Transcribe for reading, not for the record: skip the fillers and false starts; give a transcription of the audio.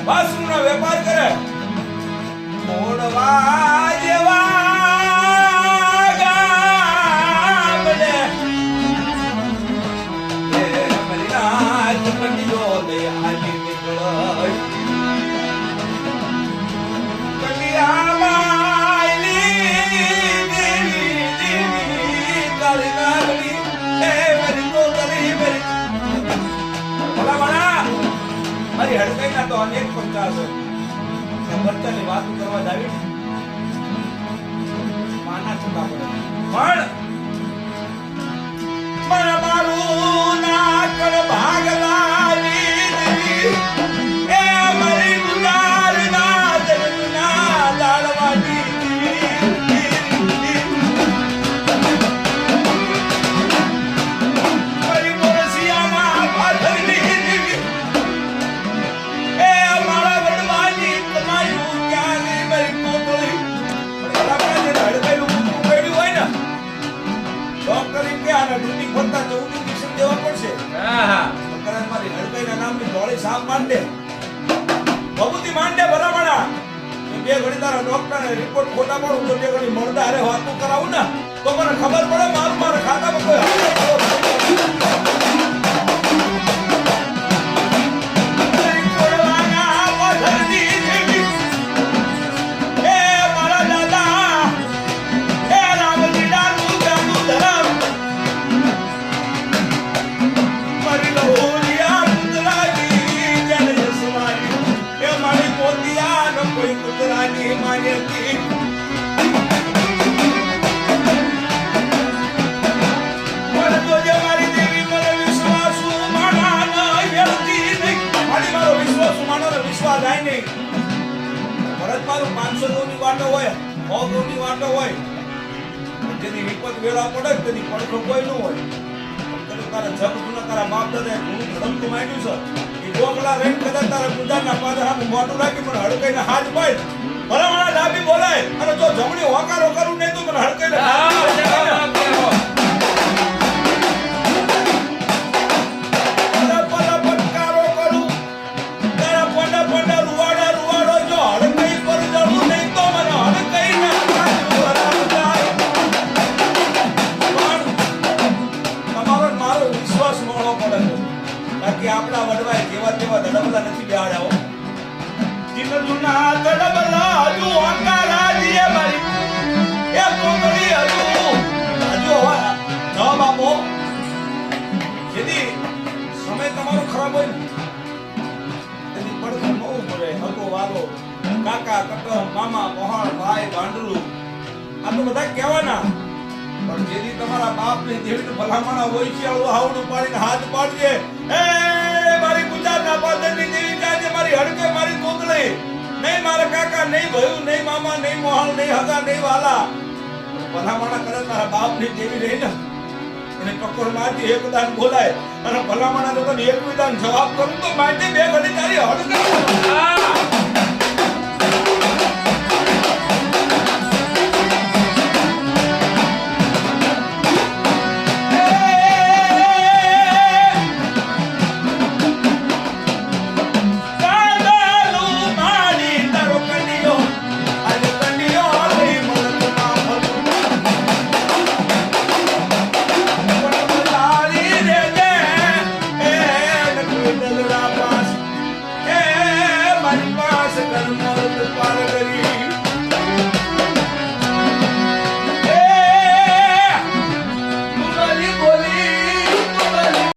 વાસુનો વેપાર કરે મોડવા જેવા ગામડે એ મરીના ચકડીઓ લે આલી નીકળય મારી હડકાઈના તો અનેક પંચા છે બર્તનની વાત કરવા જાવી માના ચૂકા પડે પણ મારું નાકડ ભાગલાની એ મારી ગુલાલ ના જગના લાડવાની રિપોર્ટ ખોટા પડું તો બે ઘડી મળતા અરે વાતું કરાવું ને તો મને ખબર પડે મારું મારા ખાતામાં કોઈ જેની વિપત વેળા પડે તેની પડખો કોઈ ન હોય તારા જગ જૂના તારા બાપ દાદા ઘણું ધડમતું માંડ્યું છે એ ડોકલા રેન કદાચ તારા ગુદારના પાદરામાં મોટું રાખી પણ હડકાઈને હાથ પાય ભલામણા ડાબી બોલાય અને જો જમણી હોકારો કરું નહીં તો મને હડકાઈને આપણા વડવાય જેવા તેવા દડબલા નથી બેહાડ્યા દિન જૂના દડબલા હજુ અંકારા દીએ મારી એ કોમળી હજુ હોય જવાબ આપો જેથી સમય તમારો ખરાબ હોય ને તેની પડખે બહુ મળે હકો વાલો કાકા કકા મામા પહાડ ભાઈ ભાંડલું આ તો બધા કહેવાના પણ જેથી તમારા બાપની જેવી ભલામણા હોય છે આવડું પાડીને હાથ પાડજે એ મારી ગુજરાતના પાદરની દેવી જાજે મારી હડકે મારી કોતળી નહીં મારા કાકા નહીં ભયું નહીં મામા નહીં મોહલ નહીં હગા નહીં વાલા ભલામણા કરે તારા બાપની દેવી રહી ને એને ટક્કર મારતી એક દાન બોલાય અને ભલામણા તો તને એક વિધાન જવાબ કરું તો માટે બે ઘડી તારી હડકે